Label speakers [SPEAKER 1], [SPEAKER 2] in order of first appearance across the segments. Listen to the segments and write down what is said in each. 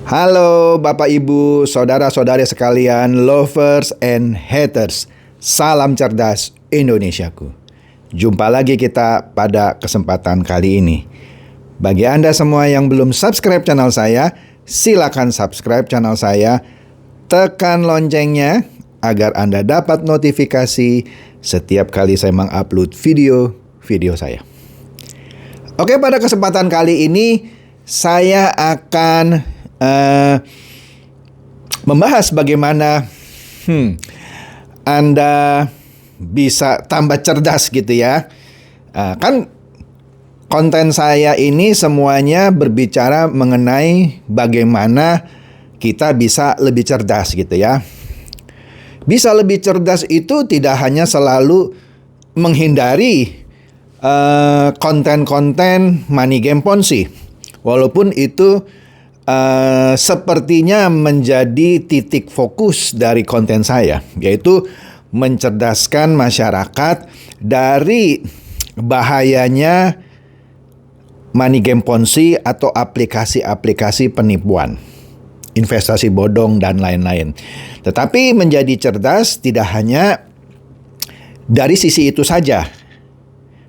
[SPEAKER 1] Halo Bapak Ibu, saudara-saudari sekalian, lovers and haters. Salam cerdas Indonesiaku. Jumpa lagi kita pada kesempatan kali ini. Bagi Anda semua yang belum subscribe channel saya, silakan subscribe channel saya. Tekan loncengnya agar Anda dapat notifikasi setiap kali saya mengupload video saya. Oke, pada kesempatan kali ini saya akan membahas bagaimana Anda bisa tambah cerdas gitu ya. Kan konten saya ini semuanya berbicara mengenai bagaimana kita bisa lebih cerdas gitu ya. Bisa lebih cerdas itu tidak hanya selalu menghindari konten-konten money game Ponzi. Walaupun itu sepertinya menjadi titik fokus dari konten saya, yaitu mencerdaskan masyarakat dari bahayanya money game Ponzi atau aplikasi-aplikasi penipuan, investasi bodong dan lain-lain. Tetapi menjadi cerdas tidak hanya dari sisi itu saja.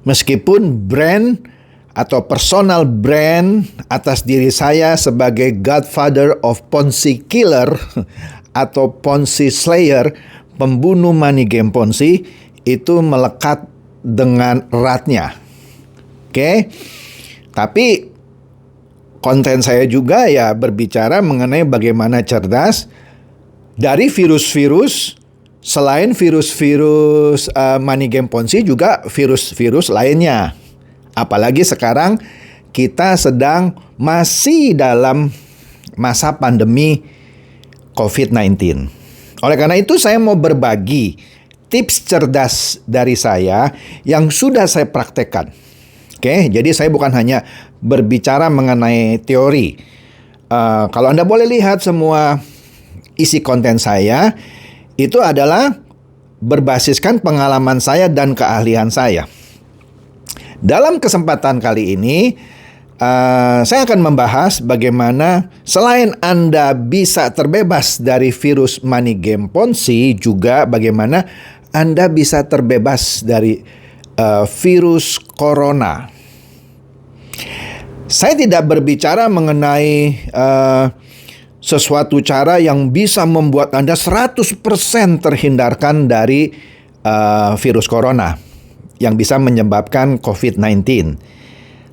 [SPEAKER 1] Meskipun brand atau personal brand atas diri saya sebagai Godfather of Ponzi Killer atau Ponzi Slayer, pembunuh money game Ponzi, itu melekat dengan eratnya. Oke? Tapi konten saya juga ya berbicara mengenai bagaimana cerdas dari virus-virus, selain virus-virus money game Ponzi, juga virus-virus lainnya. Apalagi sekarang kita sedang masih dalam masa pandemi COVID-19. Oleh karena itu saya mau berbagi tips cerdas dari saya yang sudah saya praktekkan. Oke, jadi saya bukan hanya berbicara mengenai teori. Kalau Anda boleh lihat semua isi konten saya, itu adalah berbasiskan pengalaman saya dan keahlian saya. Dalam kesempatan kali ini, saya akan membahas bagaimana selain Anda bisa terbebas dari virus money game Ponzi, juga bagaimana Anda bisa terbebas dari virus corona. Saya tidak berbicara mengenai sesuatu cara yang bisa membuat Anda 100% terhindarkan dari virus corona yang bisa menyebabkan COVID-19.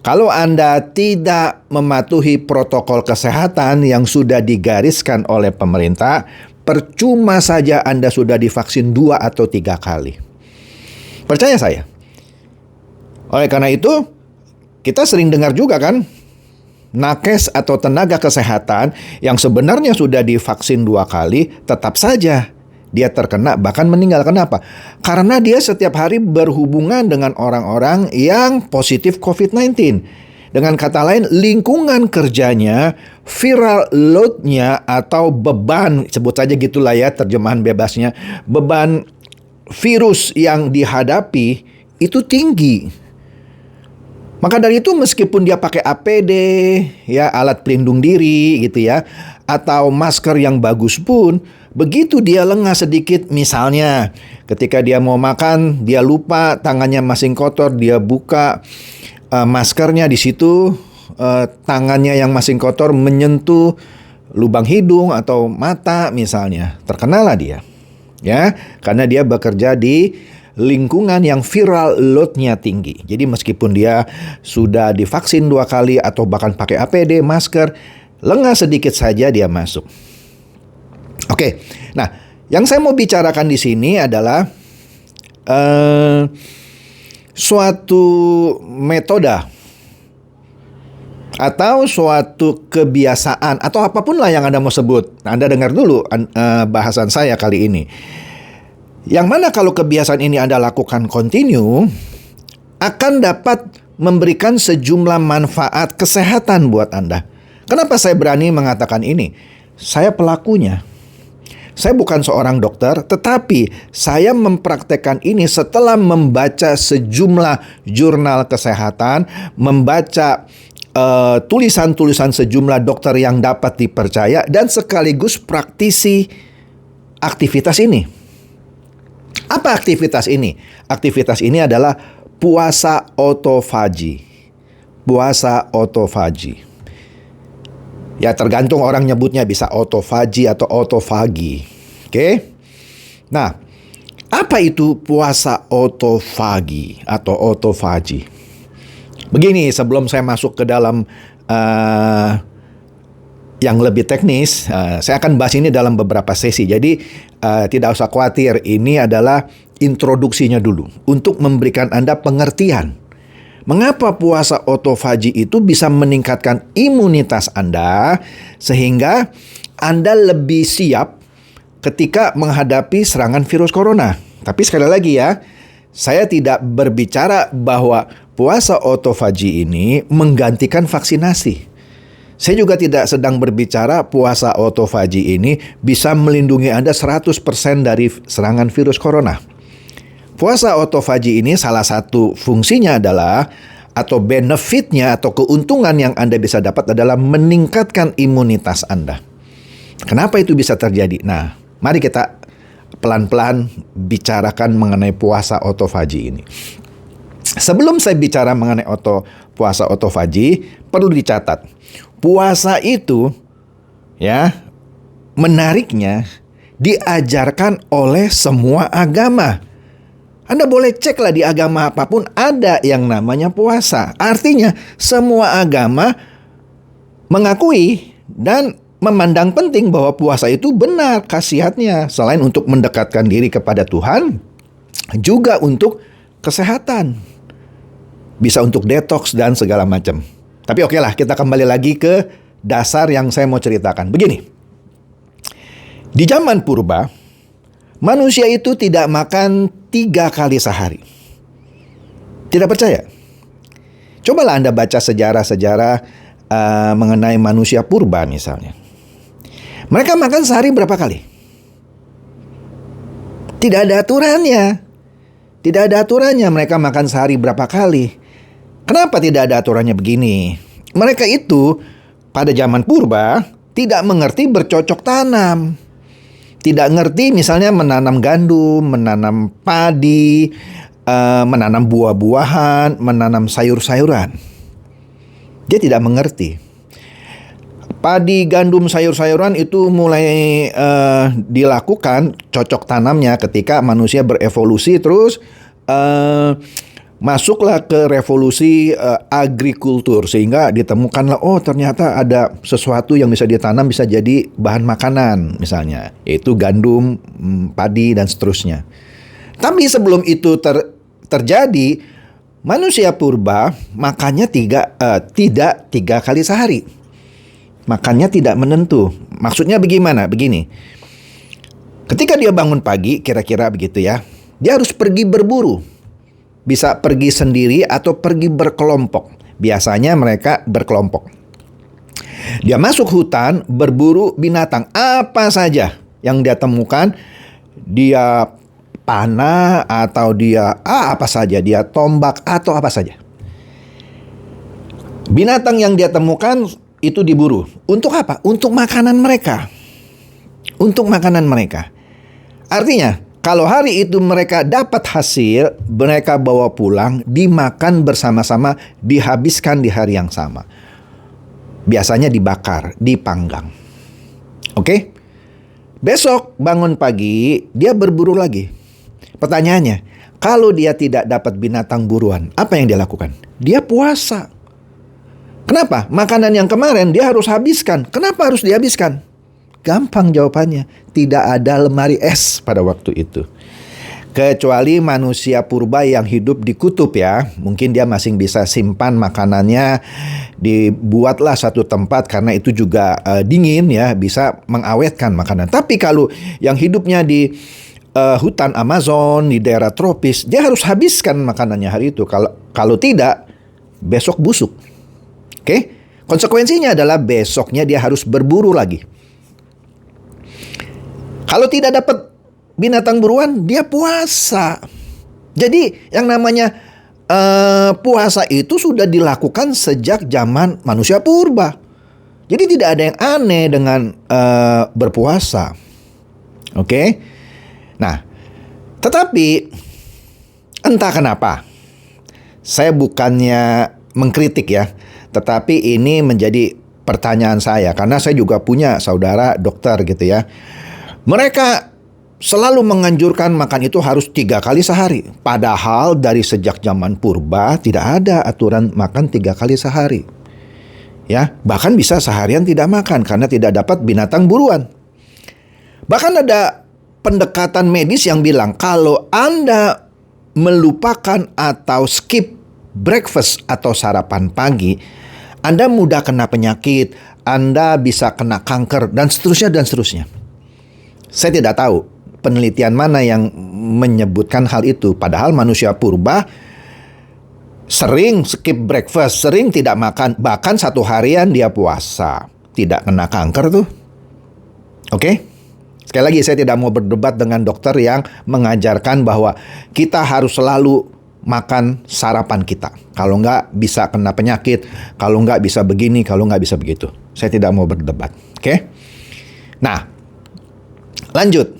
[SPEAKER 1] Kalau Anda tidak mematuhi protokol kesehatan yang sudah digariskan oleh pemerintah, percuma saja Anda sudah divaksin 2 atau 3 kali. Percaya saya. Oleh karena itu, kita sering dengar juga kan, nakes atau tenaga kesehatan yang sebenarnya sudah divaksin 2 kali, tetap saja dia terkena, bahkan meninggal. Kenapa? Karena dia setiap hari berhubungan dengan orang-orang yang positif COVID-19. Dengan kata lain, lingkungan kerjanya, viral load-nya atau beban, sebut saja gitulah ya terjemahan bebasnya, beban virus yang dihadapi itu tinggi. Maka dari itu meskipun dia pakai APD, ya alat pelindung diri gitu ya, atau masker yang bagus pun, begitu dia lengah sedikit, misalnya ketika dia mau makan, dia lupa tangannya masih kotor, dia buka maskernya di situ, tangannya yang masih kotor menyentuh lubang hidung atau mata misalnya, terkenalah dia, ya, karena dia bekerja di lingkungan yang viral load-nya tinggi. Jadi meskipun dia sudah divaksin 2 kali atau bahkan pakai APD, masker, lengah sedikit saja dia masuk. Oke, nah yang saya mau bicarakan di sini adalah suatu metode atau suatu kebiasaan atau apapun lah yang Anda mau sebut. Anda dengar dulu bahasan saya kali ini. Yang mana kalau kebiasaan ini Anda lakukan kontinu, akan dapat memberikan sejumlah manfaat kesehatan buat Anda. Kenapa saya berani mengatakan ini? Saya pelakunya. Saya bukan seorang dokter, tetapi saya mempraktekkan ini setelah membaca sejumlah jurnal kesehatan, membaca tulisan-tulisan sejumlah dokter yang dapat dipercaya dan sekaligus praktisi aktivitas ini. Apa aktivitas ini? Aktivitas ini adalah puasa otofagi. Puasa otofagi. Ya tergantung orang nyebutnya, bisa otofagi atau otofagi. Oke? Nah, apa itu puasa otofagi atau otofagi? Begini, sebelum saya masuk ke dalam yang lebih teknis, saya akan bahas ini dalam beberapa sesi. Jadi tidak usah khawatir, ini adalah introduksinya dulu untuk memberikan Anda pengertian. Mengapa puasa otofagi itu bisa meningkatkan imunitas Anda sehingga Anda lebih siap ketika menghadapi serangan virus corona. Tapi sekali lagi ya, saya tidak berbicara bahwa puasa otofagi ini menggantikan vaksinasi. Saya juga tidak sedang berbicara puasa otofagi ini bisa melindungi Anda 100% dari serangan virus corona. Puasa otofagi ini salah satu fungsinya adalah, atau benefitnya atau keuntungan yang Anda bisa dapat adalah meningkatkan imunitas Anda. Kenapa itu bisa terjadi? Nah, mari kita pelan-pelan bicarakan mengenai puasa otofagi ini. Sebelum saya bicara mengenai puasa otofagi, perlu dicatat. Puasa itu, ya, menariknya diajarkan oleh semua agama. Anda boleh ceklah di agama apapun ada yang namanya puasa. Artinya semua agama mengakui dan memandang penting bahwa puasa itu benar khasiatnya. Selain untuk mendekatkan diri kepada Tuhan, juga untuk kesehatan. Bisa untuk detox dan segala macam. Tapi oke lah, kita kembali lagi ke dasar yang saya mau ceritakan. Begini, di zaman purba, manusia itu tidak makan 3 kali sehari. Tidak percaya? Cobalah Anda baca sejarah-sejarah mengenai manusia purba misalnya. Mereka makan sehari berapa kali? Tidak ada aturannya. Tidak ada aturannya mereka makan sehari berapa kali. Kenapa tidak ada aturannya begini? Mereka itu pada zaman purba tidak mengerti bercocok tanam. Tidak ngerti misalnya menanam gandum, menanam padi, menanam buah-buahan, menanam sayur-sayuran. Dia tidak mengerti. Padi, gandum, sayur-sayuran itu mulai dilakukan cocok tanamnya ketika manusia berevolusi, terus masuklah ke revolusi agrikultur, sehingga ditemukanlah ternyata ada sesuatu yang bisa ditanam bisa jadi bahan makanan misalnya, yaitu gandum, padi dan seterusnya. Tapi sebelum itu terjadi, manusia purba makannya tidak 3 kali sehari. Makannya tidak menentu. Maksudnya bagaimana? Begini. Ketika dia bangun pagi, kira-kira begitu ya, dia harus pergi berburu. Bisa pergi sendiri atau pergi berkelompok. Biasanya mereka berkelompok. Dia masuk hutan, berburu binatang apa saja yang dia temukan. Dia panah atau dia apa saja, dia tombak atau apa saja. Binatang yang dia temukan itu diburu. Untuk apa? Untuk makanan mereka. Untuk makanan mereka. Artinya, kalau hari itu mereka dapat hasil, mereka bawa pulang, dimakan bersama-sama, dihabiskan di hari yang sama. Biasanya dibakar, dipanggang. Oke? Besok bangun pagi, dia berburu lagi. Pertanyaannya, kalau dia tidak dapat binatang buruan, apa yang dia lakukan? Dia puasa. Kenapa? Makanan yang kemarin dia harus habiskan. Kenapa harus dihabiskan? Gampang jawabannya. Tidak ada lemari es pada waktu itu. Kecuali manusia purba yang hidup di kutub ya. Mungkin dia masih bisa simpan makanannya. Dibuatlah satu tempat karena itu juga dingin ya. Bisa mengawetkan makanan. Tapi kalau yang hidupnya di hutan Amazon, di daerah tropis, dia harus habiskan makanannya hari itu. Kalau tidak, besok busuk. Oke? Konsekuensinya adalah besoknya dia harus berburu lagi. Kalau tidak dapat binatang buruan, dia puasa. Jadi yang namanya puasa itu sudah dilakukan sejak zaman manusia purba. Jadi tidak ada yang aneh dengan berpuasa. Oke? Nah, tetapi entah kenapa, saya bukannya mengkritik ya, tetapi ini menjadi pertanyaan saya, karena saya juga punya saudara dokter gitu ya. Mereka selalu menganjurkan makan itu harus 3 kali sehari. Padahal dari sejak zaman purba tidak ada aturan makan 3 kali sehari. Ya, bahkan bisa seharian tidak makan karena tidak dapat binatang buruan. Bahkan ada pendekatan medis yang bilang kalau Anda melupakan atau skip breakfast atau sarapan pagi, Anda mudah kena penyakit, Anda bisa kena kanker, dan seterusnya dan seterusnya. Saya tidak tahu penelitian mana yang menyebutkan hal itu. Padahal manusia purba sering skip breakfast, sering tidak makan, bahkan 1 harian dia puasa, tidak kena kanker tuh. Oke? Sekali lagi, saya tidak mau berdebat dengan dokter yang mengajarkan bahwa kita harus selalu makan sarapan kita. Kalau nggak bisa kena penyakit, kalau nggak bisa begini, kalau nggak bisa begitu. Saya tidak mau berdebat. Oke? Nah, lanjut.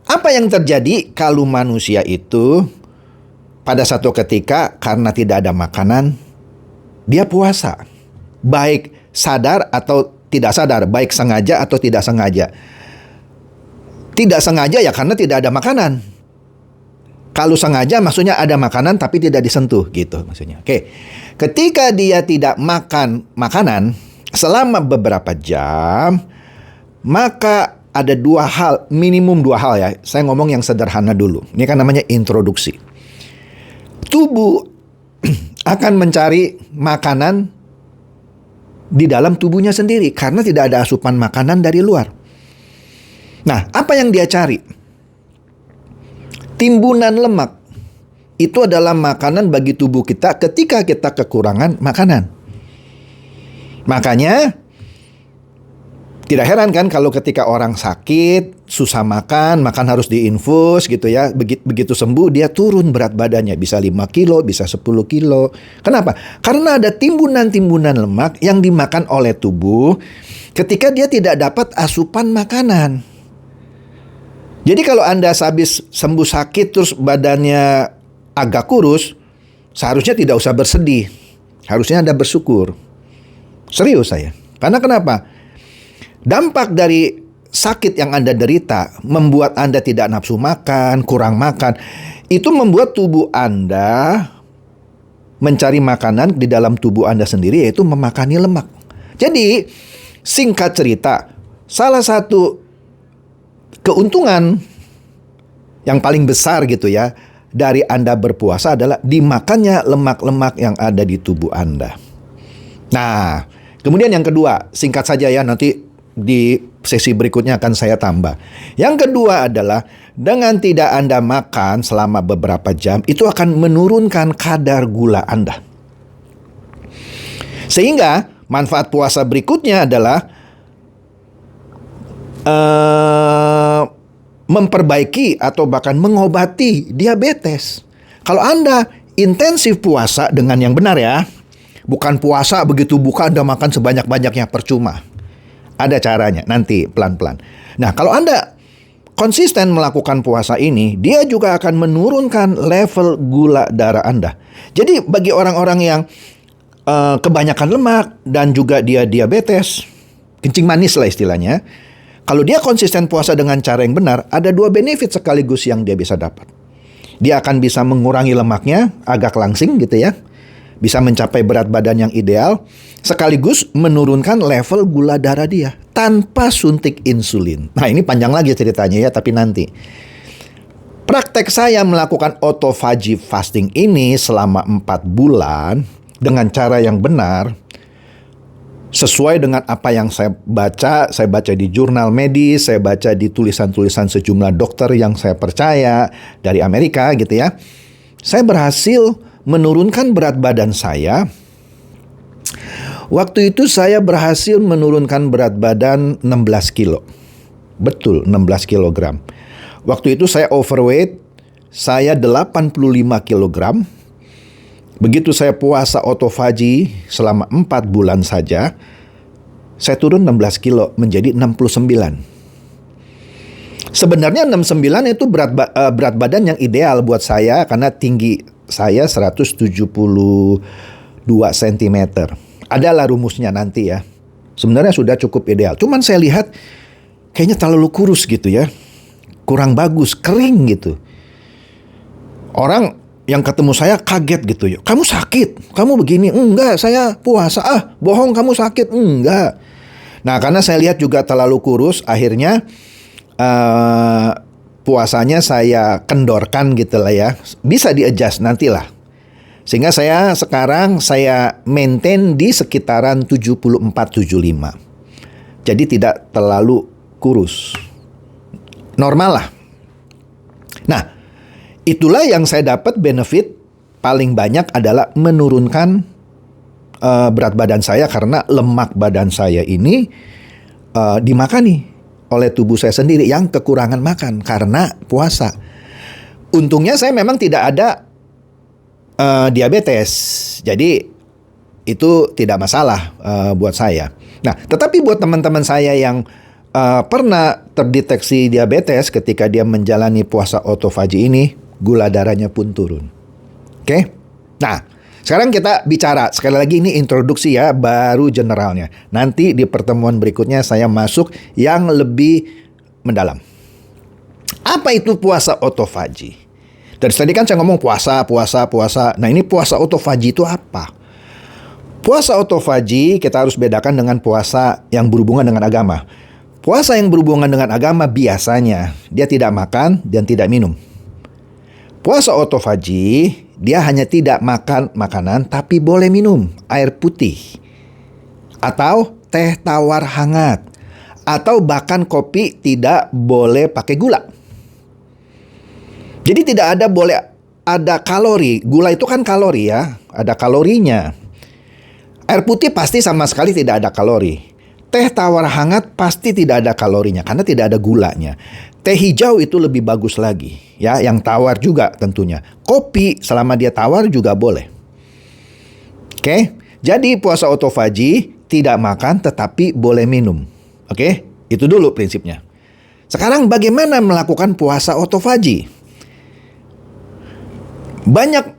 [SPEAKER 1] Apa yang terjadi kalau manusia itu pada satu ketika karena tidak ada makanan, dia puasa. Baik sadar atau tidak sadar, baik sengaja atau tidak sengaja. Tidak sengaja ya karena tidak ada makanan. Kalau sengaja maksudnya ada makanan tapi tidak disentuh gitu maksudnya. Oke. Ketika dia tidak makan makanan selama beberapa jam, maka ada 2 hal, minimum 2 hal ya. Saya ngomong yang sederhana dulu. Ini kan namanya introduksi. Tubuh akan mencari makanan di dalam tubuhnya sendiri karena tidak ada asupan makanan dari luar. Nah, apa yang dia cari? Timbunan lemak. Itu adalah makanan bagi tubuh kita ketika kita kekurangan makanan. Makanya tidak heran kan kalau ketika orang sakit, susah makan harus diinfus gitu ya. Begitu sembuh dia turun berat badannya. Bisa 5 kilo, bisa 10 kilo. Kenapa? Karena ada timbunan-timbunan lemak yang dimakan oleh tubuh ketika dia tidak dapat asupan makanan. Jadi kalau Anda habis sembuh sakit terus badannya agak kurus, seharusnya tidak usah bersedih. Harusnya Anda bersyukur. Serius saya. Karena kenapa? Dampak dari sakit yang Anda derita membuat Anda tidak nafsu makan, kurang makan. Itu membuat tubuh Anda mencari makanan di dalam tubuh Anda sendiri, yaitu memakani lemak. Jadi, singkat cerita, salah satu keuntungan yang paling besar gitu ya dari Anda berpuasa adalah dimakannya lemak-lemak yang ada di tubuh Anda. Nah, kemudian yang kedua, singkat saja ya, nanti di sesi berikutnya akan saya tambah. Yang kedua adalah dengan tidak Anda makan selama beberapa jam, itu akan menurunkan kadar gula Anda. Sehingga manfaat puasa berikutnya adalah memperbaiki atau bahkan mengobati diabetes. Kalau Anda intensif puasa dengan yang benar ya, bukan puasa begitu buka Anda makan sebanyak-banyaknya, percuma. Ada caranya, nanti pelan-pelan. Nah, kalau Anda konsisten melakukan puasa ini, dia juga akan menurunkan level gula darah Anda. Jadi bagi orang-orang yang kebanyakan lemak dan juga dia diabetes, kencing manis lah istilahnya, kalau dia konsisten puasa dengan cara yang benar, ada 2 benefit sekaligus yang dia bisa dapat. Dia akan bisa mengurangi lemaknya, agak langsing gitu ya. Bisa mencapai berat badan yang ideal, sekaligus menurunkan level gula darah dia tanpa suntik insulin. Nah, ini panjang lagi ceritanya ya, tapi nanti. Praktek saya melakukan autophagy fasting ini selama 4 bulan dengan cara yang benar, sesuai dengan apa yang saya baca di jurnal medis, saya baca di tulisan-tulisan sejumlah dokter yang saya percaya dari Amerika gitu ya. Saya berhasil menurunkan berat badan saya. Waktu itu saya berhasil menurunkan berat badan 16 kilo. Betul, 16 kilogram. Waktu itu saya overweight, saya 85 kilogram. Begitu saya puasa autophagy selama 4 bulan saja, saya turun 16 kilo menjadi 69. Sebenarnya 69 itu berat badan yang ideal buat saya karena tinggi saya 172 cm. Adalah rumusnya nanti ya. Sebenarnya sudah cukup ideal. Cuman saya lihat kayaknya terlalu kurus gitu ya. Kurang bagus, kering gitu. Orang yang ketemu saya kaget gitu ya. Kamu sakit? Kamu begini? Enggak, saya puasa. Bohong kamu sakit? Enggak. Nah, karena saya lihat juga terlalu kurus, akhirnya puasanya saya kendorkan gitu lah ya. Bisa di-adjust nantilah. Sehingga sekarang saya maintain di sekitaran 74-75. Jadi tidak terlalu kurus. Normal lah. Nah, itulah yang saya dapat benefit paling banyak adalah menurunkan berat badan saya karena lemak badan saya ini dimakani oleh tubuh saya sendiri yang kekurangan makan karena puasa. Untungnya saya memang tidak ada diabetes, jadi itu tidak masalah buat saya. Nah, tetapi buat teman-teman saya yang pernah terdeteksi diabetes ketika dia menjalani puasa autophagy ini, gula darahnya pun turun. Oke? Nah, sekarang kita bicara, sekali lagi ini introduksi ya, baru generalnya. Nanti di pertemuan berikutnya saya masuk yang lebih mendalam. Apa itu puasa autophagy? Dari tadi kan saya ngomong puasa. Nah, ini puasa autophagy itu apa? Puasa autophagy kita harus bedakan dengan puasa yang berhubungan dengan agama. Puasa yang berhubungan dengan agama biasanya dia tidak makan dan tidak minum. Puasa autophagy dia hanya tidak makan makanan tapi boleh minum air putih atau teh tawar hangat atau bahkan kopi tidak boleh pakai gula. Jadi tidak ada kalori. Gula itu kan kalori ya, ada kalorinya. Air putih pasti sama sekali tidak ada kalori. Teh tawar hangat pasti tidak ada kalorinya karena tidak ada gulanya. Teh hijau itu lebih bagus lagi ya, yang tawar juga tentunya. Kopi selama dia tawar juga boleh. Oke? Jadi puasa autophagy tidak makan tetapi boleh minum. Oke? Itu dulu prinsipnya. Sekarang bagaimana melakukan puasa autophagy? Banyak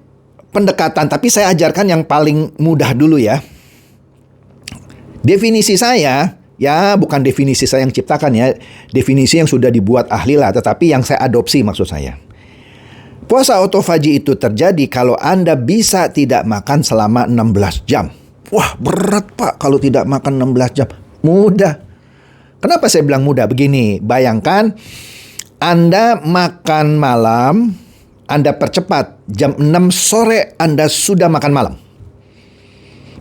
[SPEAKER 1] pendekatan, tapi saya ajarkan yang paling mudah dulu ya. Definisi saya, ya bukan definisi saya yang ciptakan ya, definisi yang sudah dibuat ahli lah, tetapi yang saya adopsi maksud saya. Puasa autophagy itu terjadi kalau Anda bisa tidak makan selama 16 jam. Wah, berat Pak kalau tidak makan 16 jam. Mudah. Kenapa saya bilang mudah? Begini, bayangkan Anda makan malam, Anda percepat, jam 6 sore Anda sudah makan malam.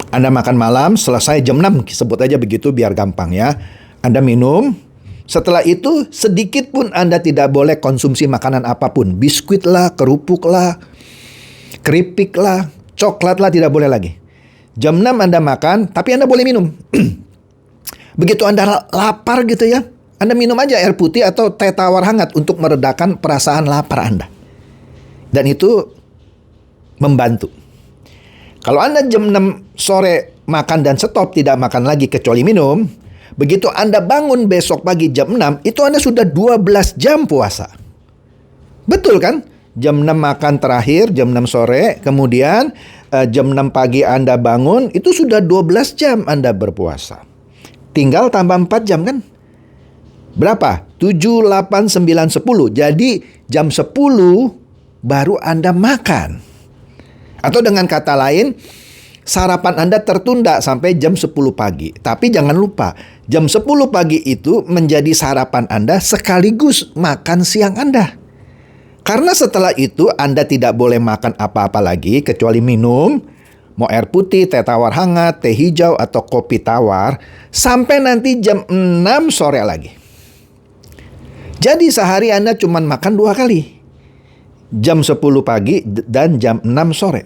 [SPEAKER 1] Anda makan malam, selesai jam 6, sebut aja begitu biar gampang ya. Anda minum, setelah itu sedikit pun Anda tidak boleh konsumsi makanan apapun. Biskuit lah, kerupuk lah, keripik lah, coklat lah, tidak boleh lagi. Jam 6 Anda makan, tapi Anda boleh minum. Begitu Anda lapar gitu ya, Anda minum aja air putih atau teh tawar hangat untuk meredakan perasaan lapar Anda. Dan itu membantu. Kalau Anda jam 6 sore makan dan stop, tidak makan lagi kecuali minum, begitu Anda bangun besok pagi jam 6, itu Anda sudah 12 jam puasa. Betul kan? Jam 6 makan terakhir, jam 6 sore, kemudian jam 6 pagi Anda bangun, itu sudah 12 jam Anda berpuasa. Tinggal tambah 4 jam kan? Berapa? 7, 8, 9, 10. Jadi jam 10 baru Anda makan. Atau dengan kata lain, sarapan Anda tertunda sampai jam 10 pagi. Tapi jangan lupa, jam 10 pagi itu menjadi sarapan Anda sekaligus makan siang Anda. Karena setelah itu Anda tidak boleh makan apa-apa lagi kecuali minum, mau air putih, teh tawar hangat, teh hijau, atau kopi tawar, sampai nanti jam 6 sore lagi. Jadi sehari Anda cuma makan 2 kali. Jam 10 pagi dan jam 6 sore.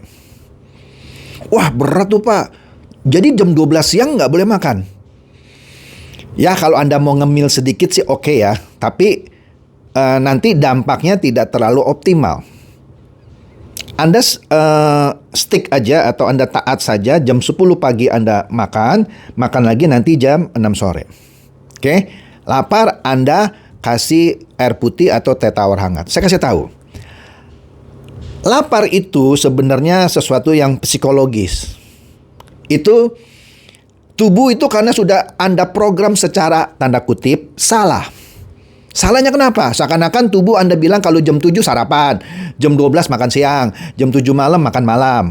[SPEAKER 1] Wah, berat tuh Pak. Jadi jam 12 siang nggak boleh makan. Ya, kalau Anda mau ngemil sedikit sih oke ya. Tapi nanti dampaknya tidak terlalu optimal. Anda stick aja atau Anda taat saja jam 10 pagi Anda makan lagi nanti jam 6 sore. Oke? Lapar Anda kasih air putih atau teh tawar hangat. Saya kasih tahu. Lapar itu sebenarnya sesuatu yang psikologis. Itu tubuh itu karena sudah Anda program secara tanda kutip salah. Salahnya kenapa? Seakan-akan tubuh Anda bilang kalau jam 7 sarapan, jam 12 makan siang, jam 7 malam makan malam.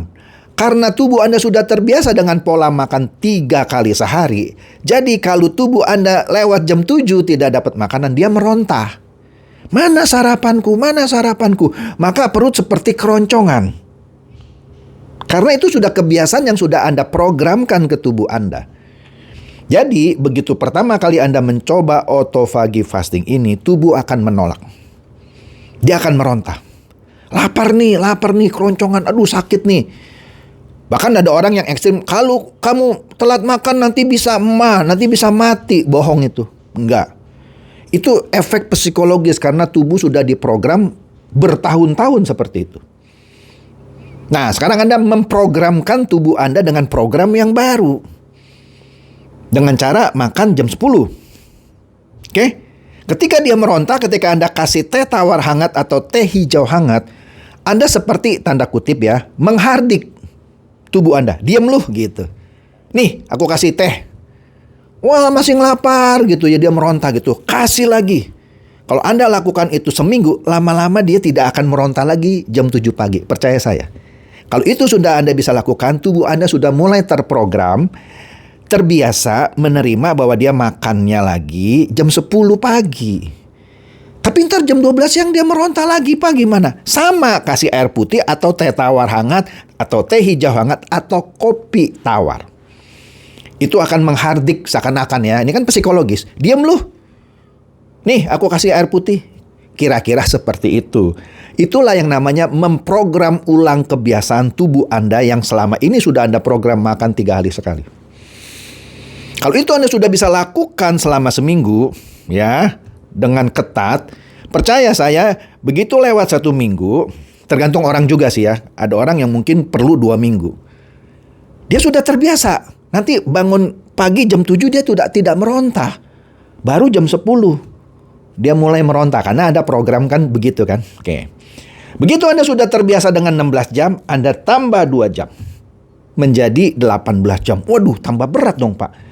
[SPEAKER 1] Karena tubuh Anda sudah terbiasa dengan pola makan 3 kali sehari. Jadi kalau tubuh Anda lewat jam 7 tidak dapat makanan, dia meronta. Mana sarapanku, mana sarapanku? Maka perut seperti keroncongan. Karena itu sudah kebiasaan yang sudah Anda programkan ke tubuh Anda. Jadi, begitu pertama kali Anda mencoba autophagy fasting ini, tubuh akan menolak. Dia akan meronta. Lapar nih, keroncongan, aduh sakit nih. Bahkan ada orang yang ekstrim, kalau kamu telat makan nanti bisa mati. Bohong itu. Enggak. Itu efek psikologis karena tubuh sudah diprogram bertahun-tahun seperti itu. Nah, sekarang Anda memprogramkan tubuh Anda dengan program yang baru. Dengan cara makan jam 10. Oke? Ketika dia meronta, ketika Anda kasih teh tawar hangat atau teh hijau hangat, Anda seperti tanda kutip ya, menghardik tubuh Anda. Diam lu gitu. Nih, aku kasih teh. Wah, masih lapar gitu ya, dia meronta gitu. Kasih lagi. Kalau Anda lakukan itu seminggu, lama-lama dia tidak akan meronta lagi jam 7 pagi. Percaya saya. Kalau itu sudah Anda bisa lakukan, tubuh Anda sudah mulai terprogram, terbiasa menerima bahwa dia makannya lagi jam 10 pagi. Tapi ntar jam 12 siang dia meronta lagi, Pak, gimana? Sama, kasih air putih atau teh tawar hangat atau teh hijau hangat atau kopi tawar. Itu akan menghardik seakan-akan ya. Ini kan psikologis. Diam lu. Nih, aku kasih air putih. Kira-kira seperti itu. Itulah yang namanya memprogram ulang kebiasaan tubuh Anda yang selama ini sudah Anda program makan 3 hari sekali. Kalau itu Anda sudah bisa lakukan selama seminggu, ya, dengan ketat, percaya saya, begitu lewat 1 minggu, tergantung orang juga sih ya, ada orang yang mungkin perlu 2 minggu. Dia sudah terbiasa, nanti bangun pagi jam 7 dia tidak meronta, baru jam 10 dia mulai meronta, karena ada program kan begitu kan. Oke. Begitu Anda sudah terbiasa dengan 16 jam, Anda tambah 2 jam, menjadi 18 jam. Waduh, tambah berat dong, Pak.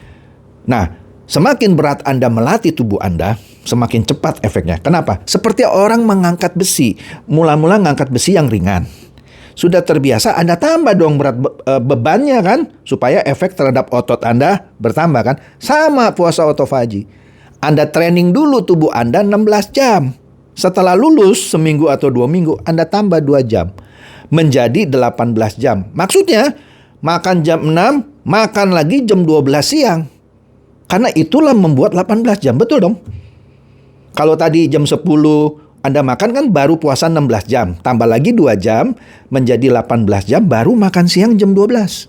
[SPEAKER 1] Nah, semakin berat Anda melatih tubuh Anda, semakin cepat efeknya. Kenapa? Seperti orang mengangkat besi. Mula-mula ngangkat besi yang ringan. Sudah terbiasa, Anda tambah dong berat bebannya kan, supaya efek terhadap otot Anda bertambah kan. Sama puasa autophagy. Anda training dulu tubuh Anda 16 jam. Setelah lulus seminggu atau 2 minggu, Anda tambah 2 jam. Menjadi 18 jam. Maksudnya, makan jam 6, makan lagi jam 12 siang. Karena itulah membuat 18 jam. Betul dong? Kalau tadi jam 10 Anda makan kan baru puasa 16 jam. Tambah lagi 2 jam menjadi 18 jam baru makan siang jam 12.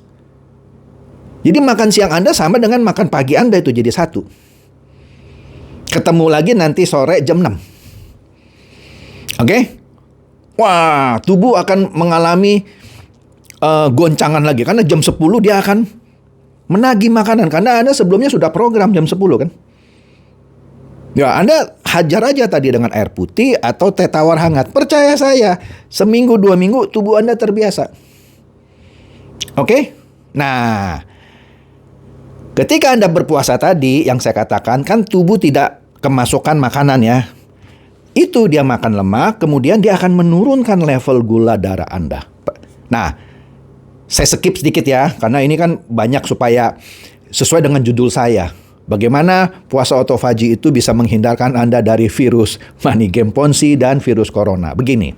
[SPEAKER 1] Jadi makan siang Anda sama dengan makan pagi Anda itu jadi 1. Ketemu lagi nanti sore jam 6. Oke? Wah, tubuh akan mengalami goncangan lagi. Karena jam 10 dia akan menagih makanan, karena Anda sebelumnya sudah program jam 10 kan. Ya, Anda hajar aja tadi dengan air putih atau teh tawar hangat. Percaya saya, seminggu 2 minggu tubuh Anda terbiasa. Oke? Nah, ketika Anda berpuasa tadi, yang saya katakan kan tubuh tidak kemasukan makanan ya. Itu dia makan lemak, kemudian dia akan menurunkan level gula darah Anda. Nah, saya skip sedikit ya, karena ini kan banyak supaya sesuai dengan judul saya. Bagaimana puasa autophagy itu bisa menghindarkan Anda dari virus Manigem-Ponzi dan virus corona. Begini,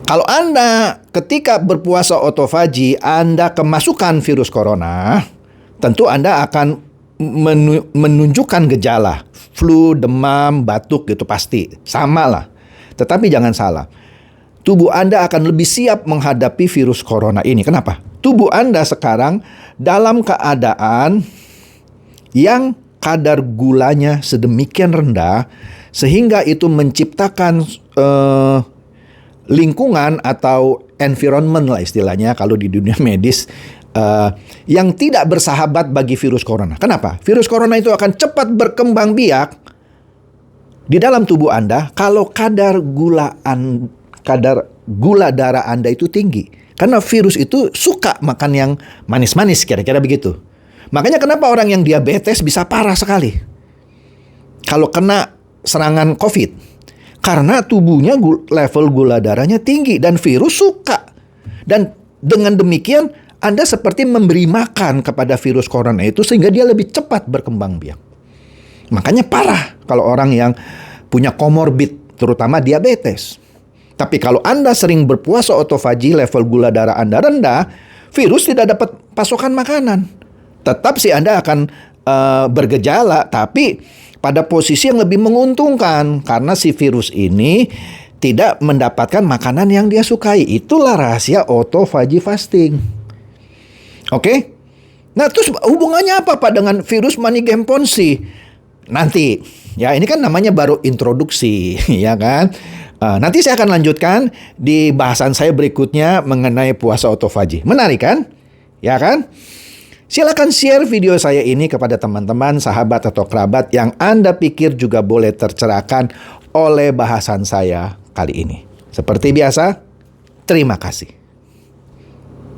[SPEAKER 1] kalau Anda ketika berpuasa autophagy, Anda kemasukan virus corona, tentu Anda akan menunjukkan gejala. Flu, demam, batuk gitu pasti. Sama lah. Tetapi jangan salah. Tubuh Anda akan lebih siap menghadapi virus corona ini. Kenapa? Tubuh Anda sekarang dalam keadaan yang kadar gulanya sedemikian rendah sehingga itu menciptakan lingkungan atau environment lah istilahnya kalau di dunia medis yang tidak bersahabat bagi virus corona. Kenapa? Virus corona itu akan cepat berkembang biak di dalam tubuh Anda kalau kadar gula darah Anda itu tinggi. Karena virus itu suka makan yang manis-manis, kira-kira begitu. Makanya kenapa orang yang diabetes bisa parah sekali kalau kena serangan COVID. Karena tubuhnya level gula darahnya tinggi dan virus suka. Dan dengan demikian Anda seperti memberi makan kepada virus corona itu sehingga dia lebih cepat berkembang biak. Makanya parah kalau orang yang punya komorbid, terutama diabetes. Tapi kalau Anda sering berpuasa otofagi, level gula darah Anda rendah, virus tidak dapat pasokan makanan. Tetap sih Anda akan bergejala, tapi pada posisi yang lebih menguntungkan. Karena si virus ini tidak mendapatkan makanan yang dia sukai. Itulah rahasia otofagi fasting. Oke? Nah, terus hubungannya apa Pak dengan virus Manigem-Ponsi? Nanti, ya ini kan namanya baru introduksi, ya kan? Nanti saya akan lanjutkan di bahasan saya berikutnya mengenai puasa otofagi. Menarik kan? Ya kan? Silakan share video saya ini kepada teman-teman, sahabat atau kerabat yang Anda pikir juga boleh tercerahkan oleh bahasan saya kali ini. Seperti biasa, terima kasih.